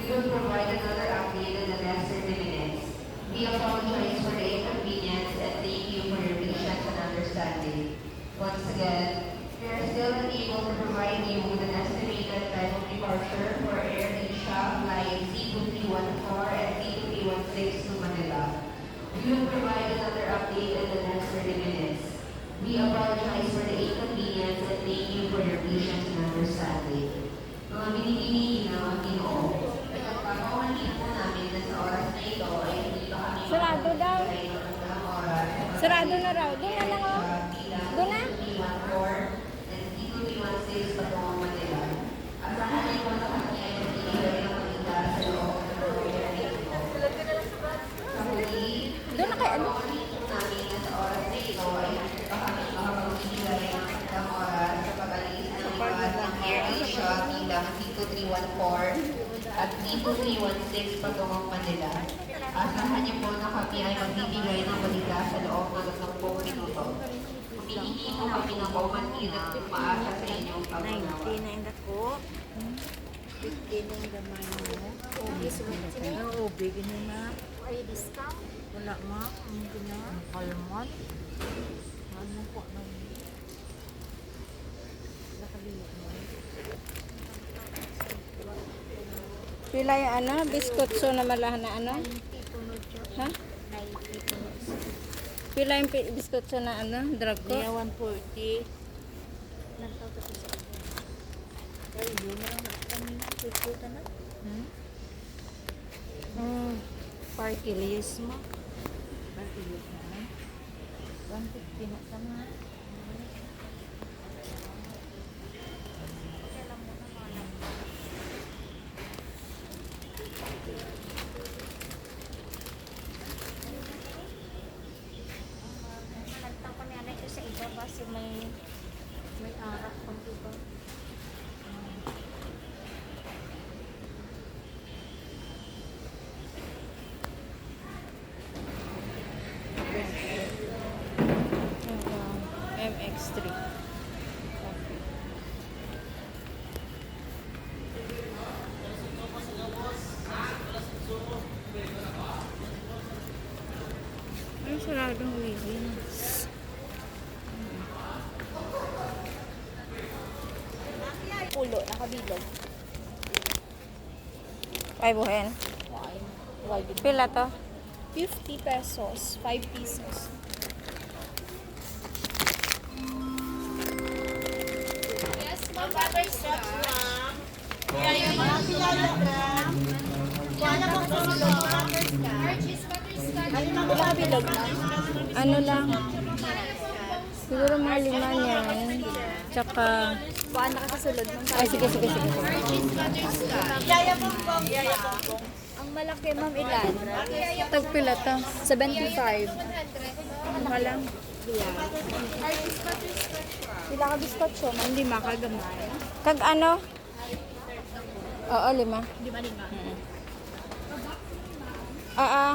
We will provide another update in the next 30 minutes. We apologize for the inconvenience and thank you for your patience and understanding. Once again, we are still unable to provide you with an estimated time of departure for Air Asia flying C2314 and C2316 to Manila. We will provide another update in the next 30 minutes. We apologize for the inconvenience and thank you for your patience and understanding. Mga binibini ng Ginoo, pagkakawalan po namin na sa oras na ito ay hindi pa kami Sarado daw. ng oras. Sarado na raw. Doon na lang, oh. Doon na. And C2316 patungong Manila. Asahan niyo po na kami ay magbibigay ng maganda sa loob ng pagkakas ito. Sa huli, Doon na kay ano? namin na sa oras na ito ay hindi pa kami makapagbibigay ng magandang oras sa pag-alis ng lipat ng Air Asia bilang C2314 at C2316 patungong Manila. Asahan niyo po na kami ay magbibigay ng balita sa loob ng 30 minuto. Humihingi po kami ng paumantinan kung maasa sa inyong pag-unawa. 90 na yung dako. 50 na yung gamay mo. Okay, sumunod sila. Oo, bigyan nyo na. Ay, discount? Wala ma. Ang ganyan. Kalman. Ano po na yun? Nakalimutan mo. Pila yung ano? Biskotso na malahan na ano? Ha? Pila yung biskotso na ano? Drag ko? Kaya 140. Nagtawag ko sa iba. Ay, yun na lang. Kanina, puputa na. Parkilius mo. Parkilius na. 150 na tama. Nagtang ko na ito sa iba kasi may arak pang iba. MX3. Ay, saradong wigin. Pulo, nakabilog. Ay, buhen. Wide. Pila to? 50 pesos, 5 pieces. Yes, ma'am. Butterscotch, ma'am. Kaya mga kilala ka. Wala pang butterscotch. Ano na mga bilog na? Ano lang? Siguro mga 5 yan. Tsaka... Kuhaan na kasulod ma'am. Ay, sige. Yaya bongbong. Ang malaki ma'am ilan? Tagpila to? 75. Ano lang? Sila ka biskotso, ma'am. 5 kagamay. Kag ano? Oo, 5. 5. Oo.